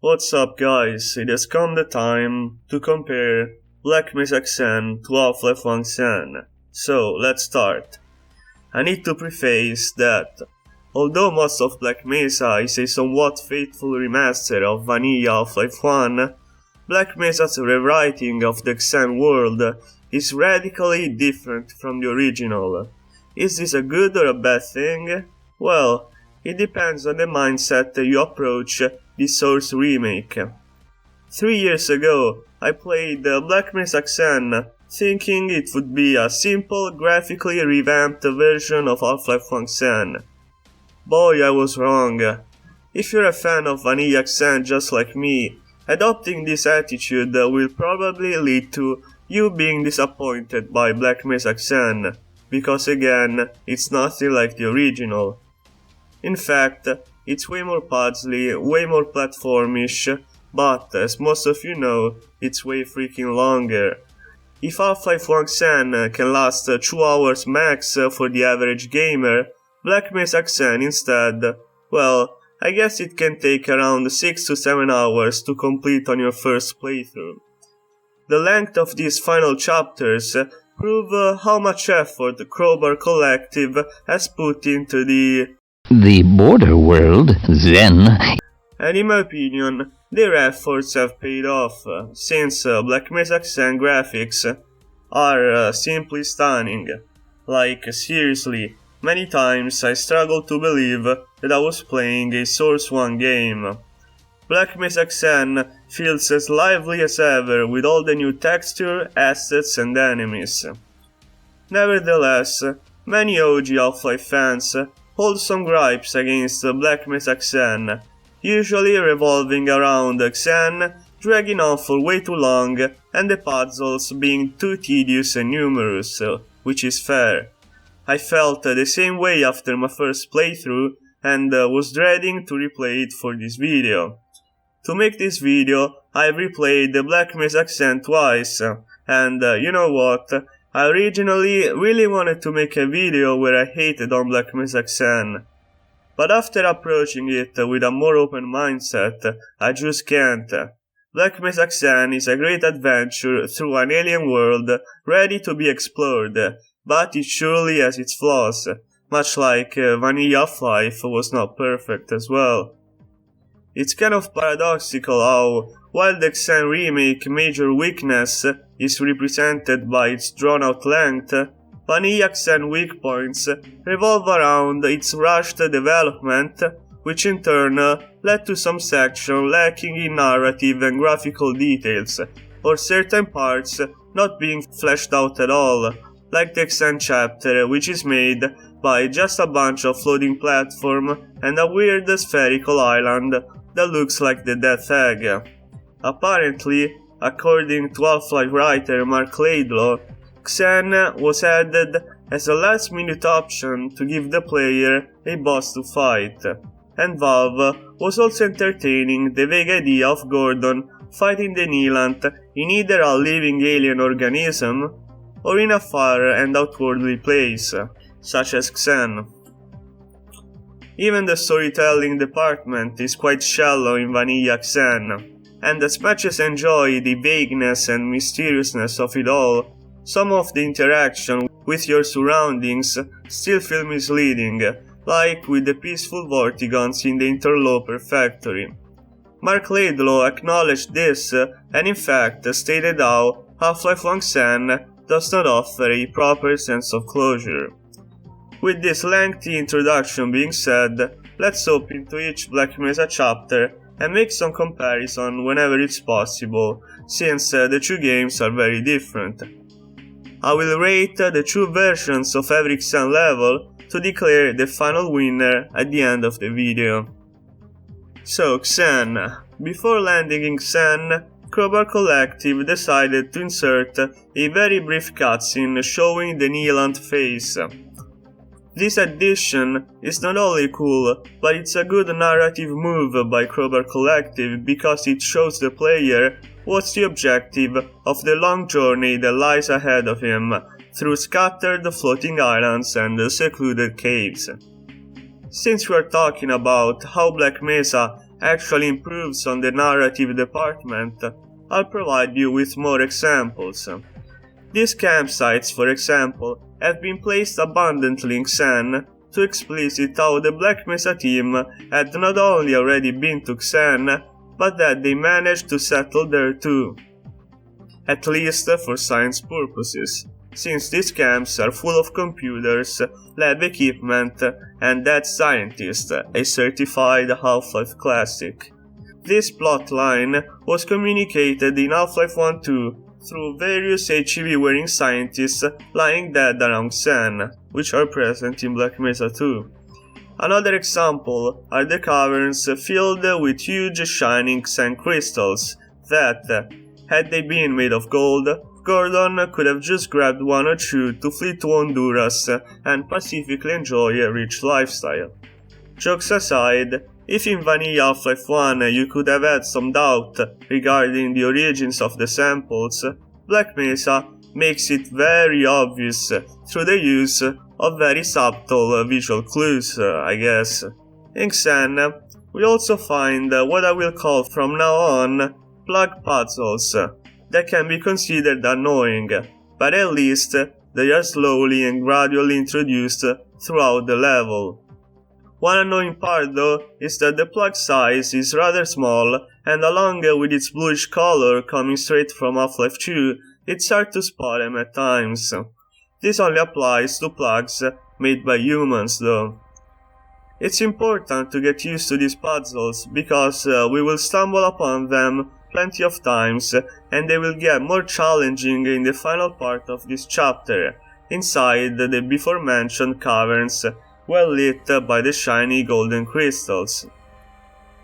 What's up guys, it has come the time to compare Black Mesa Xen to Half-Life 1 Xen. So, let's start. I need to preface that, although most of Black Mesa is a somewhat faithful remaster of vanilla Half-Life 1, Black Mesa's rewriting of the Xen world is radically different from the original. Is this a good or a bad thing? Well, it depends on the mindset you approach the Source remake. 3 years ago, I played Black Mesa Xen thinking it would be a simple, graphically revamped version of Half-Life 1 Xen. Boy, I was wrong. If you're a fan of vanilla Xen just like me, adopting this attitude will probably lead to you being disappointed by Black Mesa Xen, because again, it's nothing like the original. In fact, it's way more puzzly, way more platformish, but as most of you know, it's way freaking longer. If Half-Life 1 Xen can last 2 hours max for the average gamer, Black Mesa Xen instead, well, I guess it can take around 6 to 7 hours to complete on your first playthrough. The length of these final chapters prove how much effort the Crowbar Collective has put into the border world, Xen. And in my opinion, their efforts have paid off, since Black Mesa Xen graphics are simply stunning. Like, seriously, many times I struggled to believe that I was playing a Source 1 game. Black Mesa Xen feels as lively as ever with all the new texture, assets and enemies. Nevertheless, many OG Half-Life fans hold some gripes against Black Mesa Xen, usually revolving around Xen dragging on for way too long and the puzzles being too tedious and numerous, which is fair. I felt the same way after my first playthrough and was dreading to replay it for this video. To make this video, I replayed the Black Mesa Xen twice, and you know what? I originally really wanted to make a video where I hated on Black Mesa Xen. But after approaching it with a more open mindset, I just can't. Black Mesa Xen is a great adventure through an alien world ready to be explored, but it surely has its flaws, much like vanilla Half-Life was not perfect as well. It's kind of paradoxical how, while the Xen remake major weakness is represented by its drawn-out length, vanilla Xen weak points revolve around its rushed development, which in turn led to some sections lacking in narrative and graphical details, or certain parts not being fleshed out at all, like the Xen chapter, which is made by just a bunch of floating platform and a weird spherical island that looks like the Death Egg. Apparently, according to Half-Life writer Mark Laidlaw, Xen was added as a last-minute option to give the player a boss to fight, and Valve was also entertaining the vague idea of Gordon fighting the Nihilanth in either a living alien organism or in a far and outwardly place, such as Xen. Even the storytelling department is quite shallow in vanilla Xen, and as much as I enjoy the vagueness and mysteriousness of it all, some of the interaction with your surroundings still feel misleading, like with the peaceful vortigons in the Interloper factory. Mark Laidlaw acknowledged this and in fact stated how Half-Life 1 Xen does not offer a proper sense of closure. With this lengthy introduction being said, let's hop into each Black Mesa chapter and make some comparison whenever it's possible, since the two games are very different. I will rate the two versions of every Xen level to declare the final winner at the end of the video. So, Xen. Before landing in Xen, Crowbar Collective decided to insert a very brief cutscene showing the Nihilanth face. This addition is not only cool, but it's a good narrative move by Crowbar Collective because it shows the player what's the objective of the long journey that lies ahead of him through scattered floating islands and secluded caves. Since we are talking about how Black Mesa actually improves on the narrative department, I'll provide you with more examples. These campsites, for example, have been placed abundantly in Xen to explicit how the Black Mesa team had not only already been to Xen, but that they managed to settle there too. At least for science purposes, since these camps are full of computers, lab equipment, and dead scientists, a certified Half-Life classic. This plotline was communicated in Half-Life 1-2 through various HEV-wearing scientists lying dead around Xen, which are present in Black Mesa 2. Another example are the caverns filled with huge shining Xen crystals that, had they been made of gold, Gordon could have just grabbed one or two to flee to Honduras and pacifically enjoy a rich lifestyle. Jokes aside, if in Vanilla Half-Life 1 you could have had some doubt regarding the origins of the samples, Black Mesa makes it very obvious through the use of very subtle visual clues, I guess. In Xen, we also find what I will call from now on plug puzzles that can be considered annoying, but at least they are slowly and gradually introduced throughout the level. One annoying part though is that the plug size is rather small, and along with its bluish color coming straight from Half-Life 2, it's hard to spot them at times. This only applies to plugs made by humans though. It's important to get used to these puzzles because we will stumble upon them plenty of times, and they will get more challenging in the final part of this chapter, inside the before mentioned caverns, well lit by the shiny golden crystals.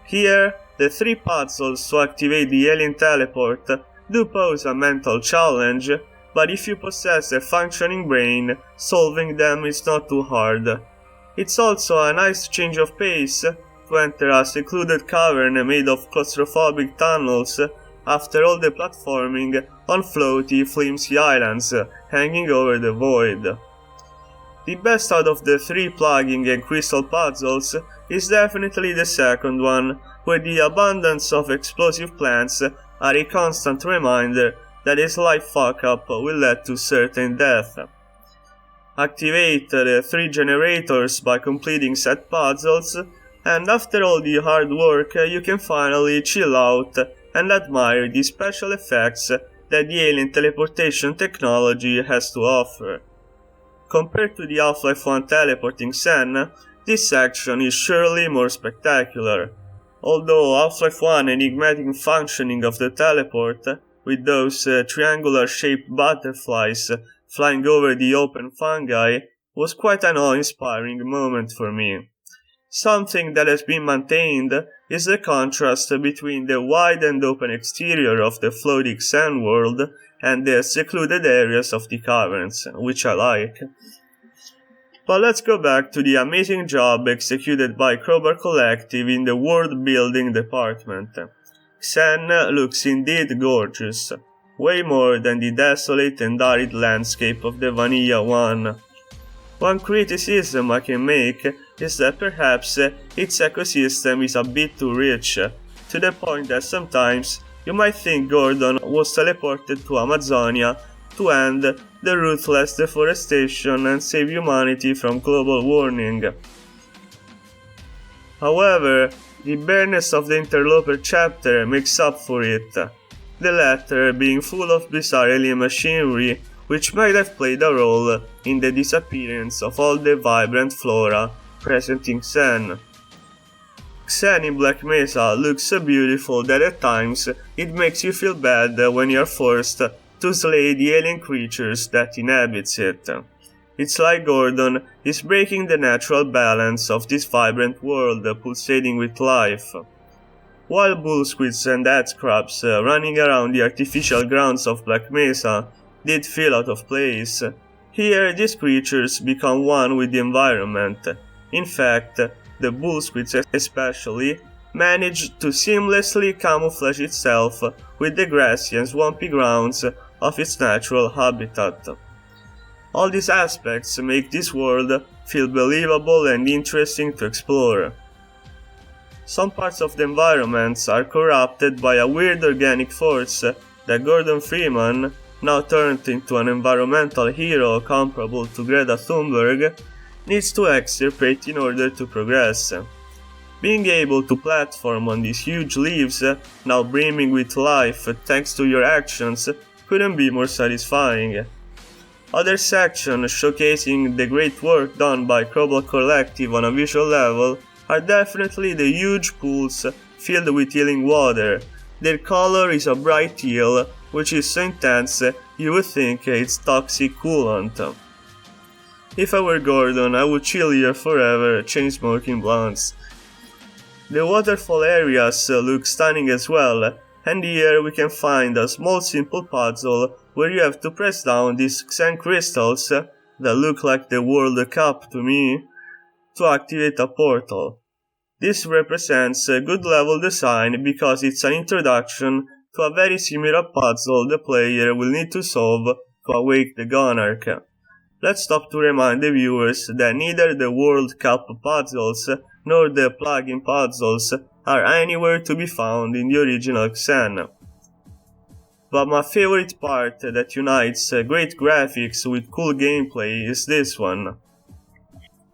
Here, the 3 puzzles to activate the alien teleport do pose a mental challenge, but if you possess a functioning brain, solving them is not too hard. It's also a nice change of pace to enter a secluded cavern made of claustrophobic tunnels after all the platforming on floaty, flimsy islands hanging over the void. The best out of the 3 plugging and crystal puzzles is definitely the second one, where the abundance of explosive plants are a constant reminder that a slight fuck-up will lead to certain death. Activate the 3 generators by completing said puzzles, and after all the hard work you can finally chill out and admire the special effects that the alien teleportation technology has to offer. Compared to the Half-Life 1 teleporting Xen, this section is surely more spectacular. Although Half-Life 1 enigmatic functioning of the teleport, with those triangular-shaped butterflies flying over the open fungi, was quite an awe-inspiring moment for me. Something that has been maintained is the contrast between the wide and open exterior of the floating Xen world and the secluded areas of the caverns, which I like. But let's go back to the amazing job executed by Crowbar Collective in the world building department. Xen looks indeed gorgeous, way more than the desolate and arid landscape of the Vanilla one. One criticism I can make is that perhaps its ecosystem is a bit too rich, to the point that sometimes you might think Gordon was teleported to Amazonia to end the ruthless deforestation and save humanity from global warming. However, the bareness of the Interloper chapter makes up for it, the latter being full of bizarre alien machinery which might have played a role in the disappearance of all the vibrant flora present in Xen. Xen in Black Mesa looks so beautiful that at times it makes you feel bad when you're forced to slay the alien creatures that inhabits it. It's like Gordon is breaking the natural balance of this vibrant world pulsating with life. While bull squids and death crabs running around the artificial grounds of Black Mesa did feel out of place, here these creatures become one with the environment. In fact, the bull squids especially managed to seamlessly camouflage itself with the grassy and swampy grounds of its natural habitat. All these aspects make this world feel believable and interesting to explore. Some parts of the environments are corrupted by a weird organic force that Gordon Freeman, now turned into an environmental hero comparable to Greta Thunberg, needs to extirpate in order to progress. Being able to platform on these huge leaves, now brimming with life thanks to your actions, couldn't be more satisfying. Other sections showcasing the great work done by Crobble Collective on a visual level are definitely the huge pools filled with healing water. Their color is a bright teal, which is so intense you would think it's toxic coolant. If I were Gordon, I would chill here forever, chain smoking blunts. The waterfall areas look stunning as well, and here we can find a small simple puzzle where you have to press down these Xen crystals that look like the World Cup to me to activate a portal. This represents a good level design because it's an introduction to a very similar puzzle the player will need to solve to awake the Gonarch. Let's stop to remind the viewers that neither the World Cup puzzles nor the plugin puzzles are anywhere to be found in the original Xen. But my favorite part that unites great graphics with cool gameplay is this one.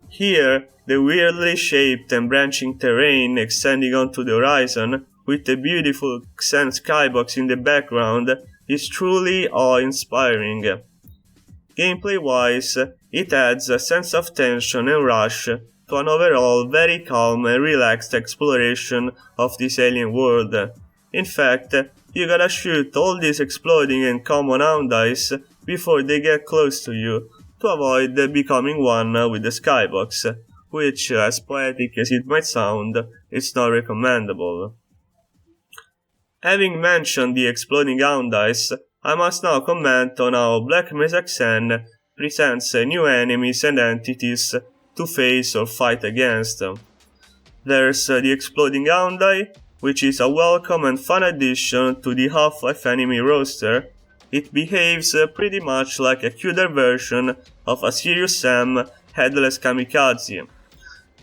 Here, the weirdly shaped and branching terrain extending onto the horizon, with the beautiful Xen skybox in the background, is truly awe-inspiring. Gameplay-wise, it adds a sense of tension and rush to an overall very calm and relaxed exploration of this alien world. In fact, you gotta shoot all these exploding and common Houndice before they get close to you, to avoid becoming one with the skybox, which, as poetic as it might sound, is not recommendable. Having mentioned the exploding Houndice, I must now comment on how Black Mesa Xen presents new enemies and entities to face or fight against. There's the exploding Houndai, which is a welcome and fun addition to the Half-Life enemy roster. It behaves pretty much like a cuter version of a Serious Sam headless kamikaze.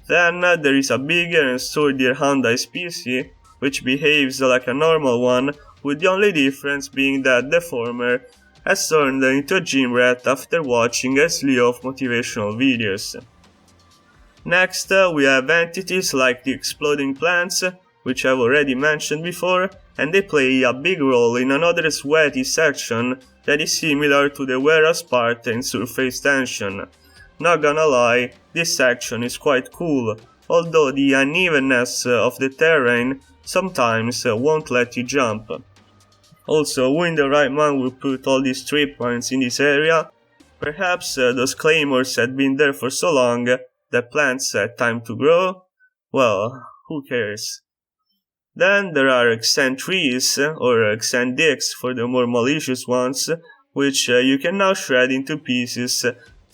Then there is a bigger and sturdier Houndai species, which behaves like a normal one, with the only difference being that the former has turned into a gym rat after watching a slew of motivational videos. Next, we have entities like the exploding plants, which I've already mentioned before, and they play a big role in another sweaty section that is similar to the warehouse part in Surface Tension. Not gonna lie, this section is quite cool, although the unevenness of the terrain sometimes won't let you jump. Also, who in the right mind will put all these trip points in this area? Perhaps those claymores had been there for so long that plants had time to grow? Well, who cares? Then there are Xen trees, or Xen dicks for the more malicious ones, which you can now shred into pieces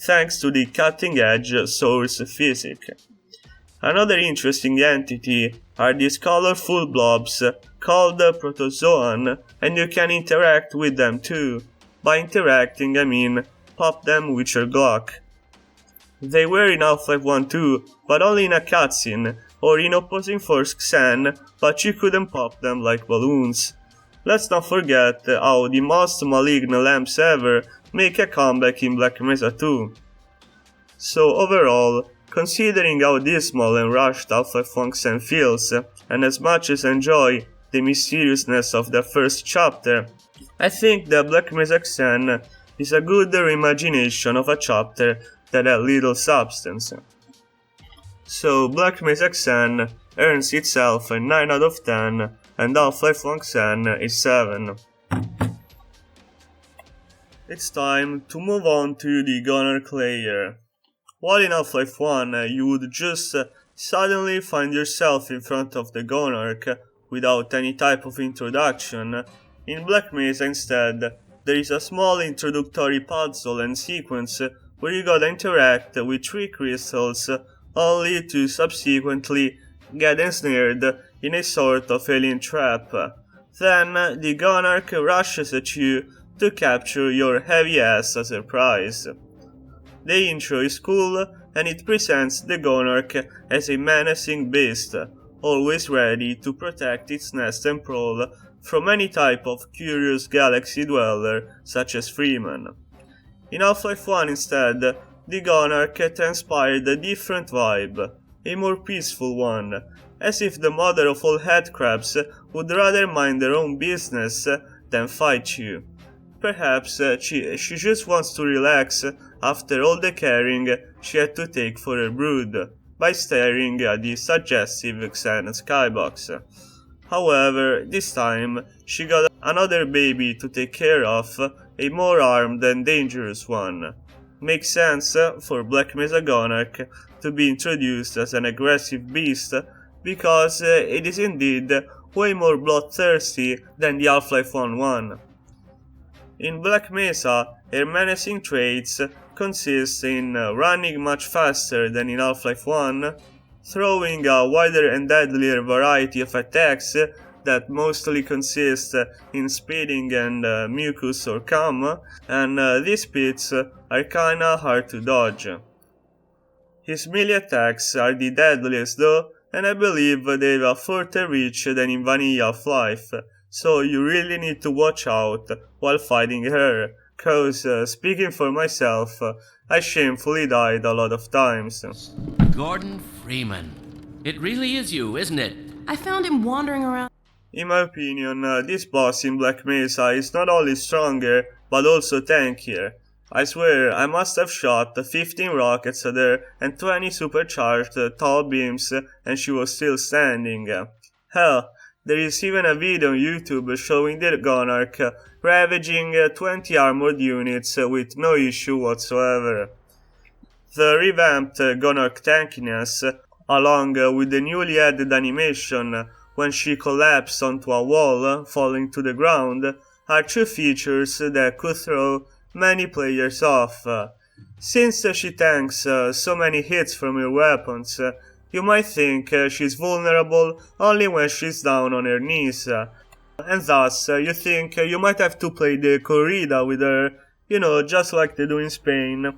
thanks to the cutting-edge source physics. Another interesting entity are these colorful blobs called protozoan, and you can interact with them too. By interacting, I mean pop them with your Glock. They were in Half-Life 1 too, but only in a cutscene, or in opposing force Xen, but you couldn't pop them like balloons. Let's not forget how the most malignant lamps ever make a comeback in Black Mesa 2. So overall, considering how dismal and rushed Half-Life 1 Xen feels, and as much as I enjoy the mysteriousness of the first chapter, I think that Black Mesa Xen is a good reimagination of a chapter that had little substance. So Black Mesa Xen earns itself a 9 out of 10, and Half-Life 1 Xen is 7. It's time to move on to the Gonarch Lair. While in Half-Life 1 you would just suddenly find yourself in front of the Gonarch without any type of introduction, in Black Mesa instead there is a small introductory puzzle and sequence where you gotta interact with 3 crystals only to subsequently get ensnared in a sort of alien trap. Then the Gonarch rushes at you to capture your heavy ass as a prize. The intro is cool and it presents the Gonarch as a menacing beast, always ready to protect its nest and prowl from any type of curious galaxy dweller such as Freeman. In Half-Life 1 instead, the Gonarch transpired a different vibe, a more peaceful one, as if the mother of all headcrabs would rather mind their own business than fight you. Perhaps she just wants to relax after all the caring she had to take for her brood, by staring at the suggestive Xen skybox. However, this time she got another baby to take care of, a more armed and dangerous one. Makes sense for Black Mesa Gonarch to be introduced as an aggressive beast, because it is indeed way more bloodthirsty than the Half-Life 1 one. In Black Mesa, her menacing traits consist in running much faster than in Half-Life 1, throwing a wider and deadlier variety of attacks that mostly consist in speeding and mucus or cum, and these spits are kinda hard to dodge. His melee attacks are the deadliest though, and I believe they have a further reach than in vanilla Half-Life, so you really need to watch out while fighting her, cause speaking for myself, I shamefully died a lot of times. Gordon Freeman. It really is you, isn't it? I found him wandering around. In my opinion, this boss in Black Mesa is not only stronger, but also tankier. I swear, I must have shot 15 rockets at her and 20 supercharged tall beams and she was still standing. Hell, there is even a video on YouTube showing the Gonarch ravaging 20 armored units with no issue whatsoever. The revamped Gonarch tankiness, along with the newly added animation when she collapsed onto a wall, falling to the ground, are two features that could throw many players off. Since she tanks so many hits from her weapons, you might think she's vulnerable only when she's down on her knees, and thus you think you might have to play the corrida with her, just like they do in Spain.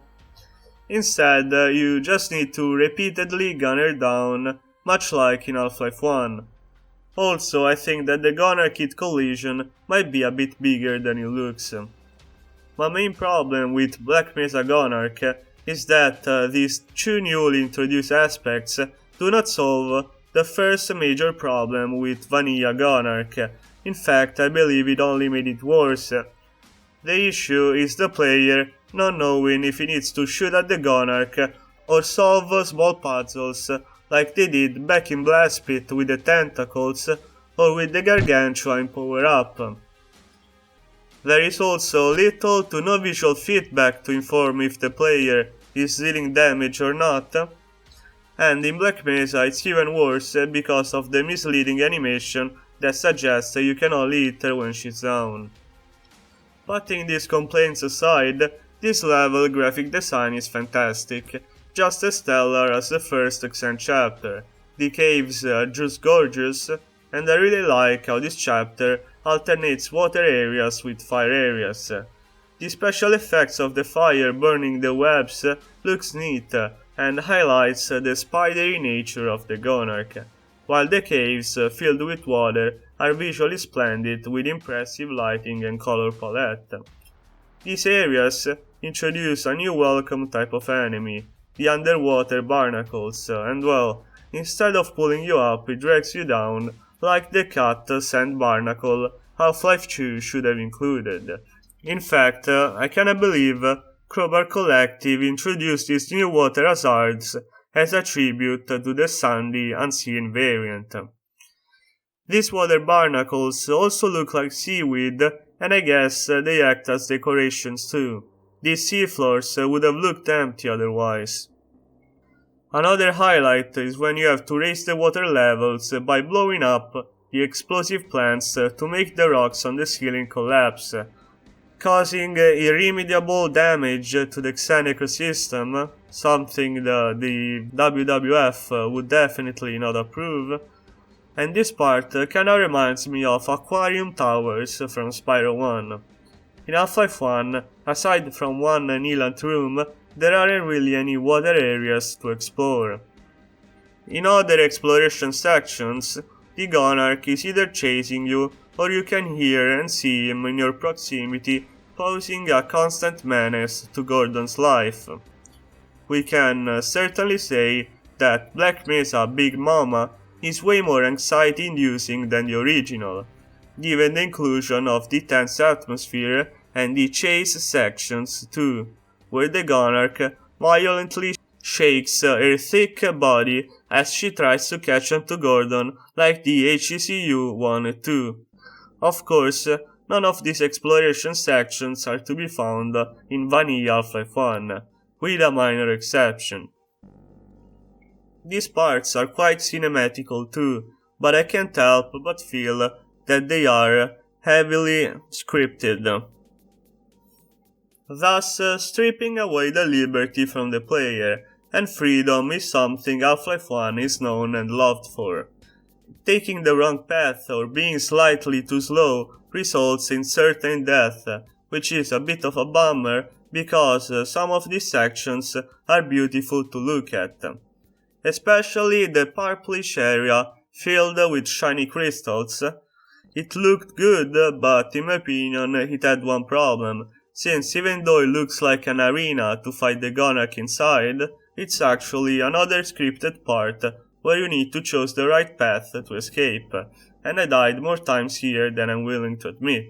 Instead, you just need to repeatedly gun her down, much like in Half-Life 1. Also, I think that the Gonarch hit collision might be a bit bigger than it looks. My main problem with Black Mesa Gonarch is that these two newly introduced aspects do not solve the first major problem with vanilla Gonarch. In fact, I believe it only made it worse. The issue is the player not knowing if he needs to shoot at the Gonarch or solve small puzzles like they did back in Blast Pit with the tentacles or with the Gargantua in Power Up. There is also little to no visual feedback to inform if the player is dealing damage or not, and in Black Mesa it's even worse because of the misleading animation that suggests you can only hit her when she's down. Putting these complaints aside, this level graphic design is fantastic, just as stellar as the first Xen chapter. The caves are just gorgeous, and I really like how this chapter alternates water areas with fire areas. The special effects of the fire burning the webs looks neat and highlights the spidery nature of the Gonarch, while the caves filled with water are visually splendid with impressive lighting and color palette. These areas introduce a new welcome type of enemy, the underwater barnacles, and well, instead of pulling you up, it drags you down like the cut sand barnacle Half-Life 2 should have included. In fact, I cannot believe Crowbar Collective introduced these new water hazards as a tribute to the sandy Unseen variant. These water barnacles also look like seaweed, and I guess they act as decorations too. These seafloors would have looked empty otherwise. Another highlight is when you have to raise the water levels by blowing up the explosive plants to make the rocks on the ceiling collapse, causing irremediable damage to the Xen ecosystem, something that the WWF would definitely not approve. And this part kinda reminds me of aquarium towers from Spyro 1. In Half-Life 1, aside from one Nihilanth room, there aren't really any water areas to explore. In other exploration sections, the Gonarch is either chasing you, or you can hear and see him in your proximity, posing a constant menace to Gordon's life. We can certainly say that Black Mesa Big Mama is way more anxiety-inducing than the original, given the inclusion of the tense atmosphere and the chase sections too, where the Gonarch violently shakes her thick body as she tries to catch on to Gordon like the HCCU wanted to. Of course, none of these exploration sections are to be found in vanilla Half-Life 1, with a minor exception. These parts are quite cinematical too, but I can't help but feel that they are heavily scripted, thus stripping away the liberty from the player, and freedom is something Half-Life 1 is known and loved for. Taking the wrong path or being slightly too slow results in certain death, which is a bit of a bummer because some of these sections are beautiful to look at. Especially the purplish area filled with shiny crystals. It looked good, but in my opinion it had one problem, since even though it looks like an arena to fight the Gonarch inside, it's actually another scripted part where you need to choose the right path to escape, and I died more times here than I'm willing to admit.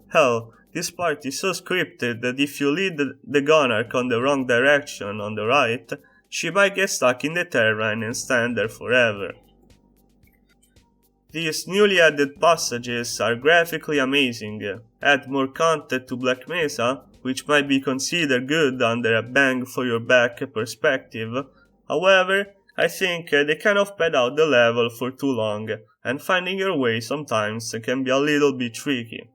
Hell, this part is so scripted that if you lead the Gonarch on the wrong direction on the right, she might get stuck in the terrain and stand there forever. These newly added passages are graphically amazing, add more content to Black Mesa, which might be considered good under a bang for your buck perspective. However, I think they kind of pad out the level for too long, and finding your way sometimes can be a little bit tricky.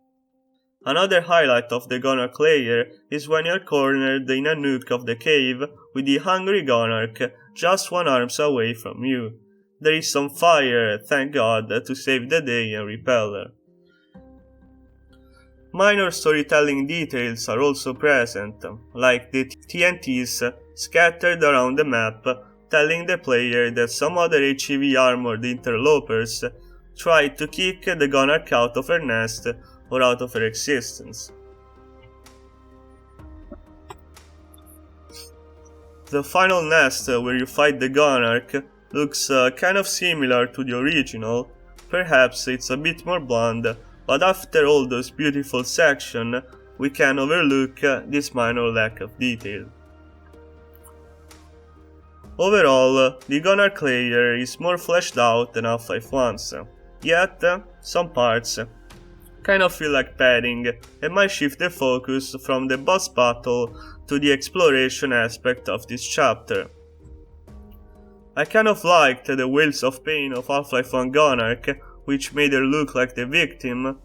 Another highlight of the Gonarch Lair is when you're cornered in a nook of the cave with the hungry Gonarch just 1 arm away from you. There is some fire, thank God, to save the day and repel her. Minor storytelling details are also present, like the TNTs scattered around the map, telling the player that some other HEV armored interlopers tried to kick the Gonarch out of her nest or out of her existence. The final nest where you fight the Gonarch looks kind of similar to the original, perhaps it's a bit more blonde, but after all those beautiful sections, we can overlook this minor lack of detail. Overall, the Gonarch Lair is more fleshed out than Half-Life 1's, yet some parts kind of feel like padding and might shift the focus from the boss battle to the exploration aspect of this chapter. I kind of liked the wails of pain of Half-Life 1 Gonarch, which made her look like the victim,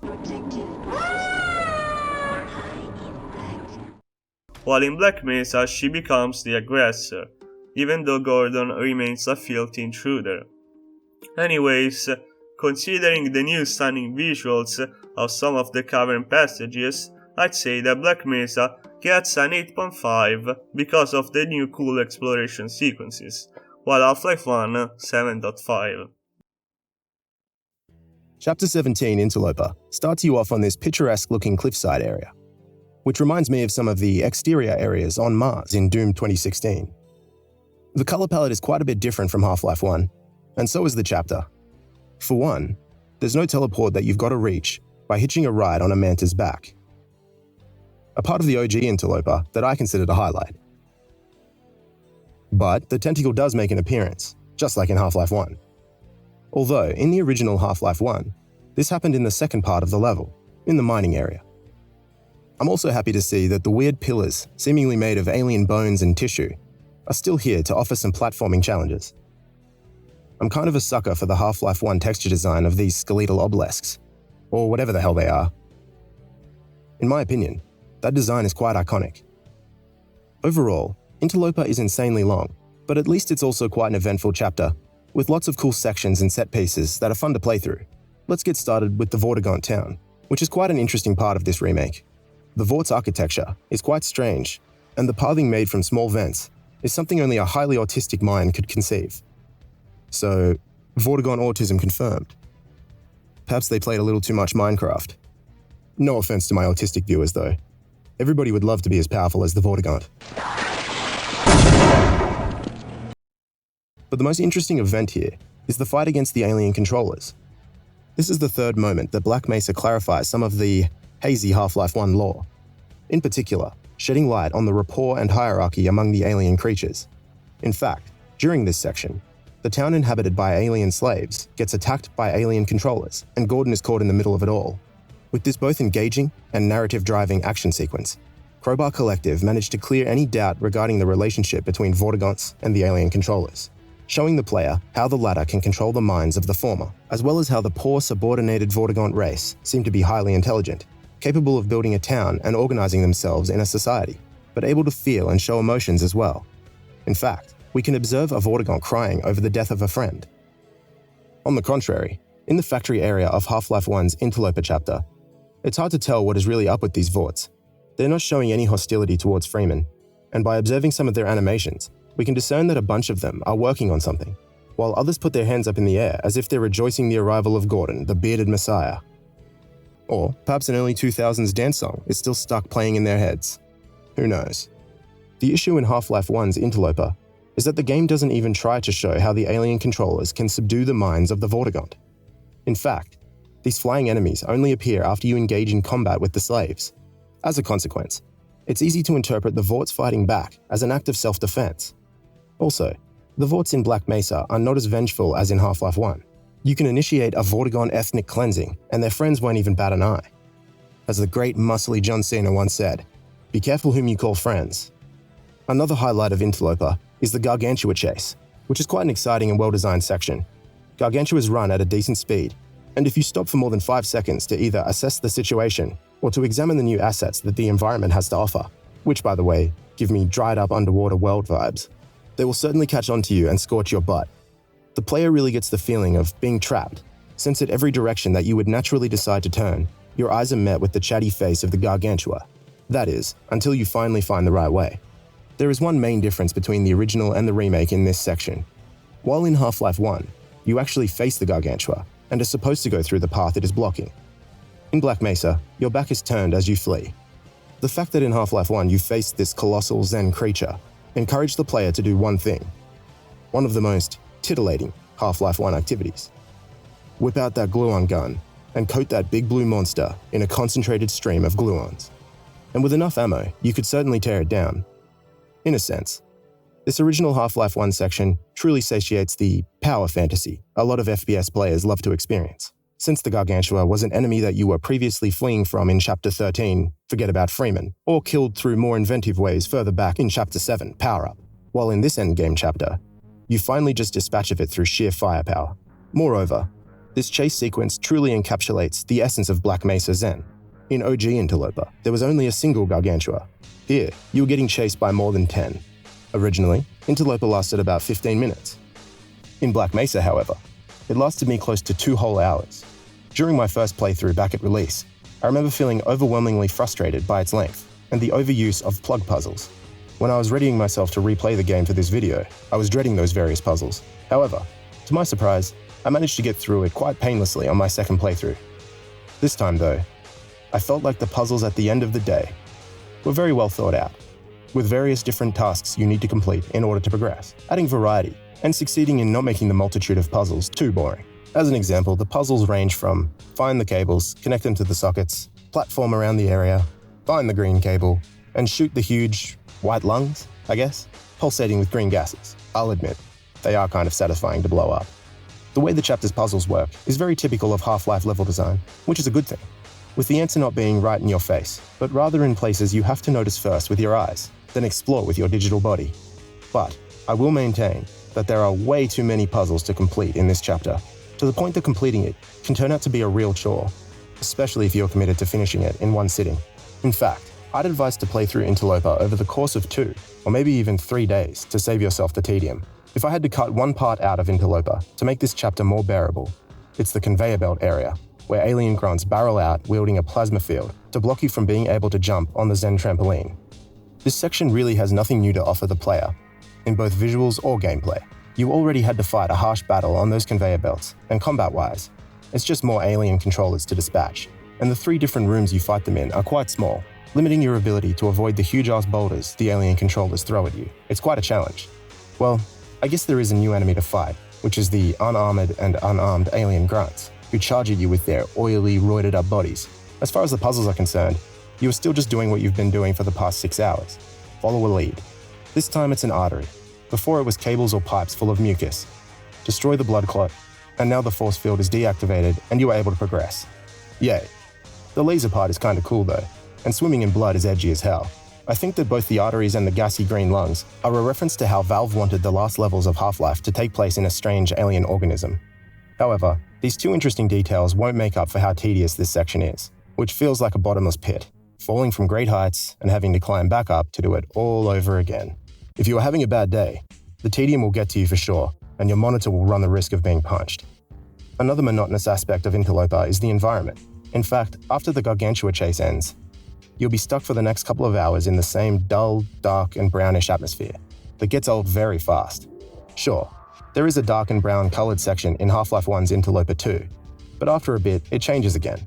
while in Black Mesa she becomes the aggressor, even though Gordon remains a filthy intruder. Anyways, considering the new stunning visuals of some of the cavern passages, I'd say that Black Mesa gets an 8.5 because of the new cool exploration sequences, while Half-Life 1 7.5. Chapter 17, Interloper, starts you off on this picturesque looking cliffside area, which reminds me of some of the exterior areas on Mars in Doom 2016. The color palette is quite a bit different from Half-Life 1, and so is the chapter. For one, there's no teleport that you've got to reach by hitching a ride on a manta's back, a part of the OG Interloper that I considered a highlight. But the tentacle does make an appearance, just like in Half-Life 1. Although, in the original Half-Life 1, this happened in the second part of the level, in the mining area. I'm also happy to see that the weird pillars, seemingly made of alien bones and tissue, are still here to offer some platforming challenges. I'm kind of a sucker for the Half-Life 1 texture design of these skeletal obelisks, or whatever the hell they are. In my opinion, that design is quite iconic. Overall, Interloper is insanely long, but at least it's also quite an eventful chapter, with lots of cool sections and set pieces that are fun to play through. Let's get started with the Vortigaunt town, which is quite an interesting part of this remake. The Vort's architecture is quite strange, and the pathing made from small vents is something only a highly autistic mind could conceive. So, Vortigaunt autism confirmed. Perhaps they played a little too much Minecraft. No offense to my autistic viewers though. Everybody would love to be as powerful as the Vortigaunt. But the most interesting event here is the fight against the alien controllers. This is the third moment that Black Mesa clarifies some of the hazy Half-Life 1 lore. In particular, shedding light on the rapport and hierarchy among the alien creatures. In fact, during this section, the town inhabited by alien slaves gets attacked by alien controllers, and Gordon is caught in the middle of it all. With this both engaging and narrative-driving action sequence, Crowbar Collective managed to clear any doubt regarding the relationship between Vortigaunts and the alien controllers, showing the player how the latter can control the minds of the former, as well as how the poor subordinated Vortigaunt race seem to be highly intelligent, capable of building a town and organizing themselves in a society, but able to feel and show emotions as well. In fact, we can observe a Vortigaunt crying over the death of a friend. On the contrary, in the factory area of Half-Life 1's Interloper chapter, it's hard to tell what is really up with these Vorts. They're not showing any hostility towards Freeman, and by observing some of their animations, we can discern that a bunch of them are working on something, while others put their hands up in the air as if they're rejoicing the arrival of Gordon, the bearded messiah. Or perhaps an early 2000s dance song is still stuck playing in their heads. Who knows? The issue in Half-Life 1's Interloper is that the game doesn't even try to show how the alien controllers can subdue the minds of the Vortigaunt. In fact, these flying enemies only appear after you engage in combat with the slaves. As a consequence, it's easy to interpret the Vorts fighting back as an act of self-defense. Also, the Vorts in Black Mesa are not as vengeful as in Half-Life 1. You can initiate a Vortigaunt ethnic cleansing, and their friends won't even bat an eye. As the great muscly John Cena once said, "Be careful whom you call friends." Another highlight of Interloper is the Gargantua chase, which is quite an exciting and well-designed section. Gargantuas run at a decent speed, and if you stop for more than 5 seconds to either assess the situation or to examine the new assets that the environment has to offer, which by the way, give me dried up underwater world vibes, they will certainly catch on to you and scorch your butt. The player really gets the feeling of being trapped, since at every direction that you would naturally decide to turn, your eyes are met with the chatty face of the Gargantua. That is, until you finally find the right way. There is one main difference between the original and the remake in this section. While in Half-Life 1, you actually face the Gargantua and are supposed to go through the path it is blocking. In Black Mesa, your back is turned as you flee. The fact that in Half-Life 1 you faced this colossal Xen creature encouraged the player to do one thing, one of the most titillating Half-Life 1 activities. Whip out that gluon gun and coat that big blue monster in a concentrated stream of gluons. And with enough ammo, you could certainly tear it down. In a sense, this original Half-Life 1 section truly satiates the power fantasy a lot of FPS players love to experience. Since the Gargantua was an enemy that you were previously fleeing from in Chapter 13, Forget About Freeman, or killed through more inventive ways further back in Chapter 7, Power Up, while in this endgame chapter, you finally just dispatch of it through sheer firepower. Moreover, this chase sequence truly encapsulates the essence of Black Mesa Xen. In OG Interloper, there was only a single Gargantua. Here, you were getting chased by more than 10. Originally, Interloper lasted about 15 minutes. In Black Mesa, however, it lasted me close to 2 whole hours. During my first playthrough back at release, I remember feeling overwhelmingly frustrated by its length and the overuse of plug puzzles. When I was readying myself to replay the game for this video, I was dreading those various puzzles. However, to my surprise, I managed to get through it quite painlessly on my second playthrough. This time though, I felt like the puzzles at the end of the day were very well thought out, with various different tasks you need to complete in order to progress, adding variety and succeeding in not making the multitude of puzzles too boring. As an example, the puzzles range from find the cables, connect them to the sockets, platform around the area, find the green cable, and shoot the huge white lungs, I guess, pulsating with green gases. I'll admit, they are kind of satisfying to blow up. The way the chapter's puzzles work is very typical of Half-Life level design, which is a good thing, with the answer not being right in your face, but rather in places you have to notice first with your eyes, then explore with your digital body. But I will maintain that there are way too many puzzles to complete in this chapter, to the point that completing it can turn out to be a real chore, especially if you're committed to finishing it in one sitting. In fact, I'd advise to play through Interloper over the course of 2, or maybe even 3 days to save yourself the tedium. If I had to cut one part out of Interloper to make this chapter more bearable, it's the conveyor belt area, where alien grunts barrel out wielding a plasma field to block you from being able to jump on the Xen trampoline. This section really has nothing new to offer the player, in both visuals or gameplay. You already had to fight a harsh battle on those conveyor belts, and combat-wise, it's just more alien controllers to dispatch, and the 3 different rooms you fight them in are quite small, limiting your ability to avoid the huge-ass boulders the alien controllers throw at you. It's quite a challenge. Well, I guess there is a new enemy to fight, which is the unarmored and unarmed alien grunts, who charge at you with their oily, roided-up bodies. As far as the puzzles are concerned, you are still just doing what you've been doing for the past 6 hours. Follow a lead. This time it's an artery. Before it was cables or pipes full of mucus. Destroy the blood clot, and now the force field is deactivated and you are able to progress. Yay. The laser part is kinda cool though, and swimming in blood is edgy as hell. I think that both the arteries and the gassy green lungs are a reference to how Valve wanted the last levels of Half-Life to take place in a strange alien organism. However, these 2 interesting details won't make up for how tedious this section is, which feels like a bottomless pit, falling from great heights and having to climb back up to do it all over again. If you are having a bad day, the tedium will get to you for sure, and your monitor will run the risk of being punched. Another monotonous aspect of Interloper is the environment. In fact, after the Gargantua chase ends, you'll be stuck for the next couple of hours in the same dull, dark, and brownish atmosphere that gets old very fast. Sure, there is a dark and brown colored section in Half-Life 1's Interloper 2, but after a bit, it changes again.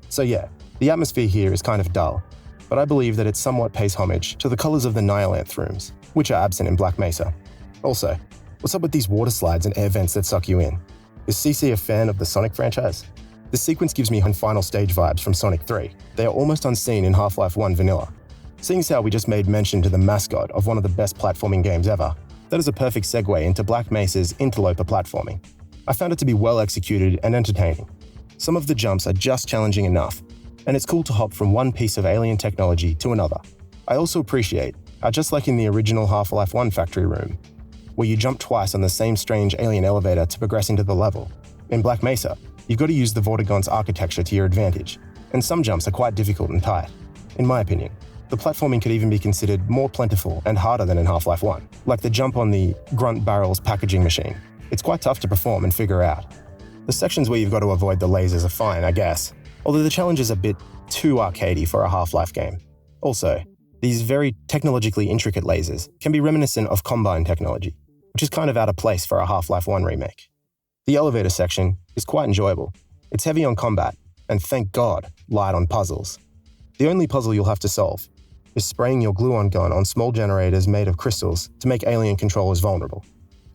So yeah, the atmosphere here is kind of dull, but I believe that it somewhat pays homage to the colors of the Nihilanth rooms, which are absent in Black Mesa. Also, what's up with these water slides and air vents that suck you in? Is CC a fan of the Sonic franchise? This sequence gives me final stage vibes from Sonic 3. They are almost unseen in Half-Life 1 vanilla. Seeing as how we just made mention to the mascot of one of the best platforming games ever, that is a perfect segue into Black Mesa's Interloper platforming. I found it to be well executed and entertaining. Some of the jumps are just challenging enough, and it's cool to hop from one piece of alien technology to another. I also appreciate how, just like in the original Half-Life 1 factory room, where you jump twice on the same strange alien elevator to progress into the level, in Black Mesa, you've got to use the Vortigaunt's architecture to your advantage, and some jumps are quite difficult and tight. In my opinion, the platforming could even be considered more plentiful and harder than in Half-Life 1, like the jump on the Grunt Barrel's packaging machine. It's quite tough to perform and figure out. The sections where you've got to avoid the lasers are fine, I guess, although the challenge is a bit too arcadey for a Half-Life game. Also, these very technologically intricate lasers can be reminiscent of Combine technology, which is kind of out of place for a Half-Life 1 remake. The elevator section is quite enjoyable. It's heavy on combat, and thank God, light on puzzles. The only puzzle you'll have to solve is spraying your gluon gun on small generators made of crystals to make alien controllers vulnerable.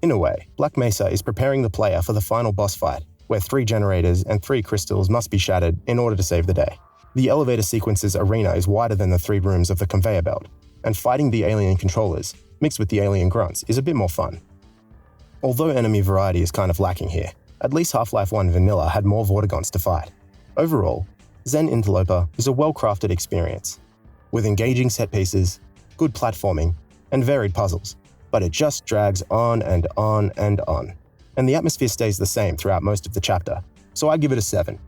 In a way, Black Mesa is preparing the player for the final boss fight, where 3 generators and 3 crystals must be shattered in order to save the day. The elevator sequence's arena is wider than the 3 rooms of the conveyor belt, and fighting the alien controllers, mixed with the alien grunts, is a bit more fun. Although enemy variety is kind of lacking here, at least Half-Life 1 Vanilla had more Vortigaunts to fight. Overall, Xen Interloper is a well-crafted experience, with engaging set pieces, good platforming, and varied puzzles, but it just drags on and on and on. And the atmosphere stays the same throughout most of the chapter, so I give it a 7.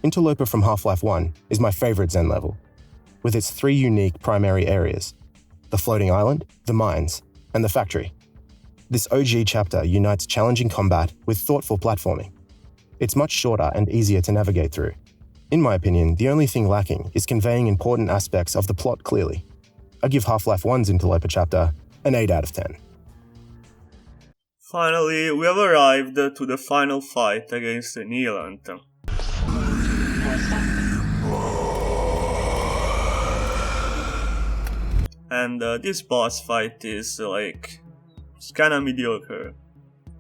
Interloper from Half-Life 1 is my favorite Xen level, with its 3 unique primary areas: the floating island, the mines, and the factory. This OG chapter unites challenging combat with thoughtful platforming. It's much shorter and easier to navigate through. In my opinion, the only thing lacking is conveying important aspects of the plot clearly. I give Half-Life 1's Interloper chapter an 8 out of 10. Finally, we have arrived to the final fight against Nihilanth. And this boss fight is it's kinda mediocre.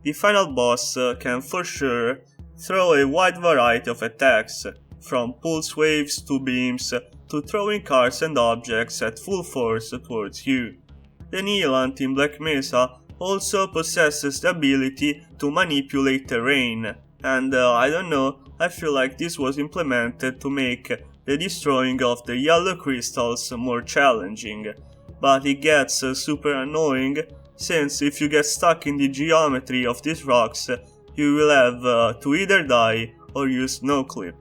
The final boss can for sure throw a wide variety of attacks, from pulse waves to beams to throwing cars and objects at full force towards you. The Nihilanth in Black Mesa also possesses the ability to manipulate terrain, and I don't know, I feel like this was implemented to make the destroying of the yellow crystals more challenging, but it gets super annoying, since if you get stuck in the geometry of these rocks, you will have to either die or use no clip.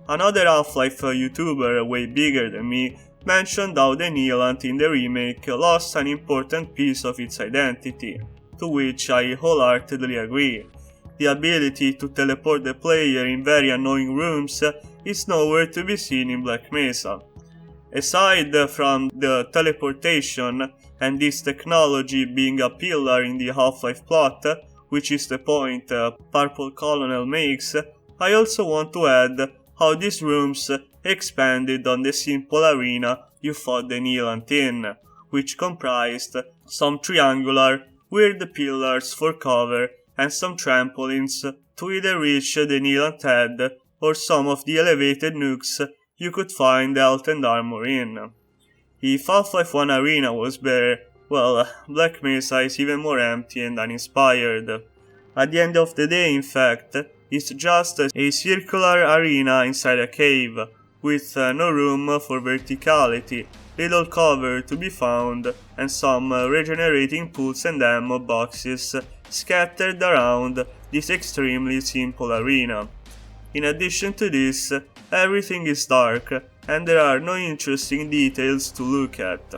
Another Half-Life YouTuber way bigger than me mentioned how the Nihilanth in the remake lost an important piece of its identity, to which I wholeheartedly agree. The ability to teleport the player in very annoying rooms is nowhere to be seen in Black Mesa. Aside from the teleportation and this technology being a pillar in the Half-Life plot, which is the point Purple Colonel makes, I also want to add how these rooms expanded on the simple arena you fought the Nihilanth in, which comprised some triangular, weird pillars for cover and some trampolines to either reach the Nihilanth head or some of the elevated nooks you could find health and armor in. If Half-Life 1 Arena was bare, well, Black Mesa is even more empty and uninspired. At the end of the day, in fact, it's just a circular arena inside a cave, with no room for verticality, little cover to be found, and some regenerating pools and ammo boxes scattered around this extremely simple arena. In addition to this, everything is dark, and there are no interesting details to look at.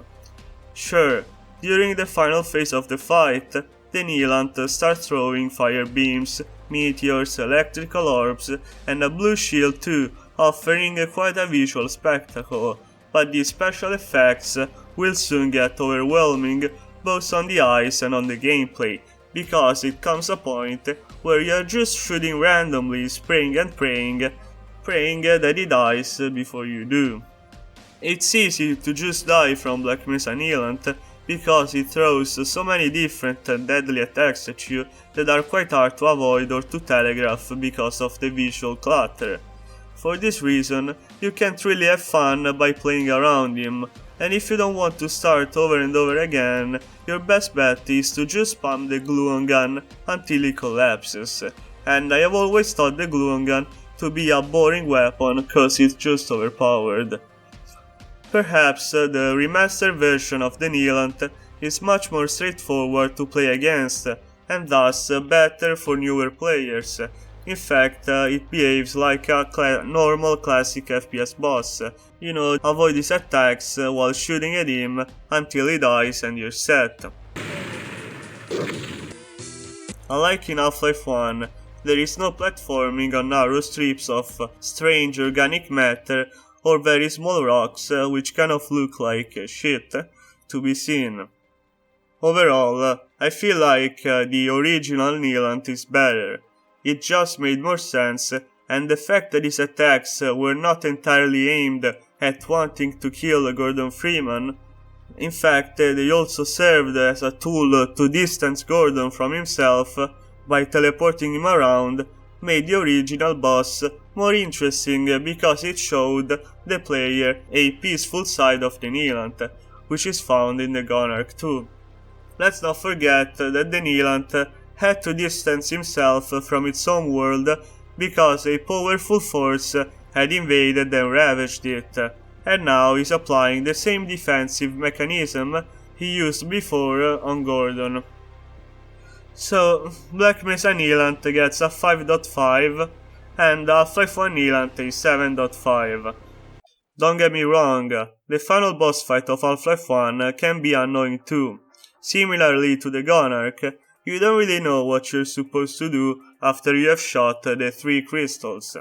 Sure, during the final phase of the fight, the Nihilanth starts throwing fire beams, meteors, electrical orbs, and a blue shield too, offering quite a visual spectacle, but these special effects will soon get overwhelming both on the eyes and on the gameplay, because it comes a point where you're just shooting randomly, spraying and praying that he dies before you do. It's easy to just die from Black Mesa Nihilanth because it throws so many different and deadly attacks at you that are quite hard to avoid or to telegraph because of the visual clutter. For this reason, you can't really have fun by playing around him, and if you don't want to start over and over again, your best bet is to just spam the gluon gun until he collapses, and I have always thought the gluon gun to be a boring weapon cause it's just overpowered. Perhaps the remastered version of the Nihilanth is much more straightforward to play against, and thus better for newer players. In fact, it behaves like a normal classic FPS boss. Avoid his attacks while shooting at him until he dies and you're set. Unlike in Half-Life 1, there is no platforming on narrow strips of strange organic matter or very small rocks which kind of look like shit to be seen. Overall, I feel like the original Nihilanth is better. It just made more sense, and the fact that his attacks were not entirely aimed at wanting to kill Gordon Freeman. In fact, they also served as a tool to distance Gordon from himself by teleporting him around, made the original boss more interesting because it showed the player a peaceful side of the Nihilanth, which is found in the Gonarch too. Let's not forget that the Nihilanth had to distance himself from its own world because a powerful force had invaded and ravaged it, and now is applying the same defensive mechanism he used before on Gordon. So, Black Mesa Nihilanth gets a 5.5 and Half-Life 1 Nihilanth a 7.5. Don't get me wrong, the final boss fight of Half-Life 1 can be annoying too. Similarly to the Gonarch, you don't really know what you're supposed to do after you have shot the 3 crystals.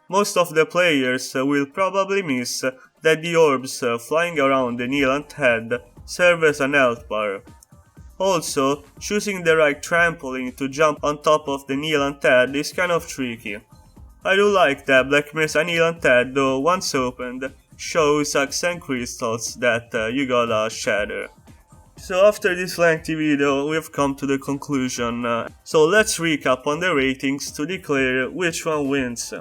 Most of the players will probably miss that the orbs flying around the Nihilanth head serve as an health bar. Also, choosing the right trampoline to jump on top of the Nihilanth head is kind of tricky. I do like that Black Mesa Nihilanth head, though once opened, shows Xen crystals that you gotta shatter. So after this lengthy video, we have come to the conclusion. So let's recap on the ratings to declare which one wins.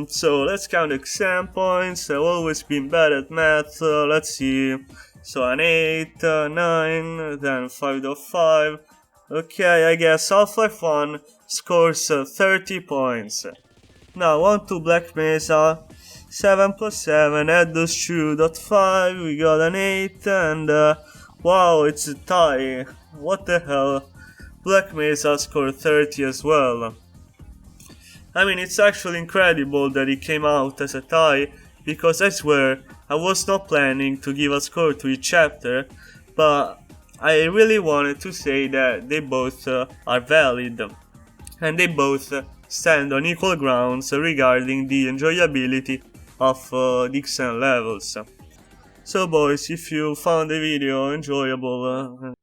So let's count exam points. I've always been bad at math. Let's see. So an 8, 9, then 5.5. Okay, I guess Half-Life 1 scores 30 points. Now on to Black Mesa. 7 plus 7, add those 2.5. We got an 8 and wow, it's a tie. What the hell? Black Mesa scored 30 as well. I mean, it's actually incredible that it came out as a tie, because I swear I was not planning to give a score to each chapter, but I really wanted to say that they both are valid, and they both stand on equal grounds regarding the enjoyability of the Xen levels. So boys, if you found the video enjoyable,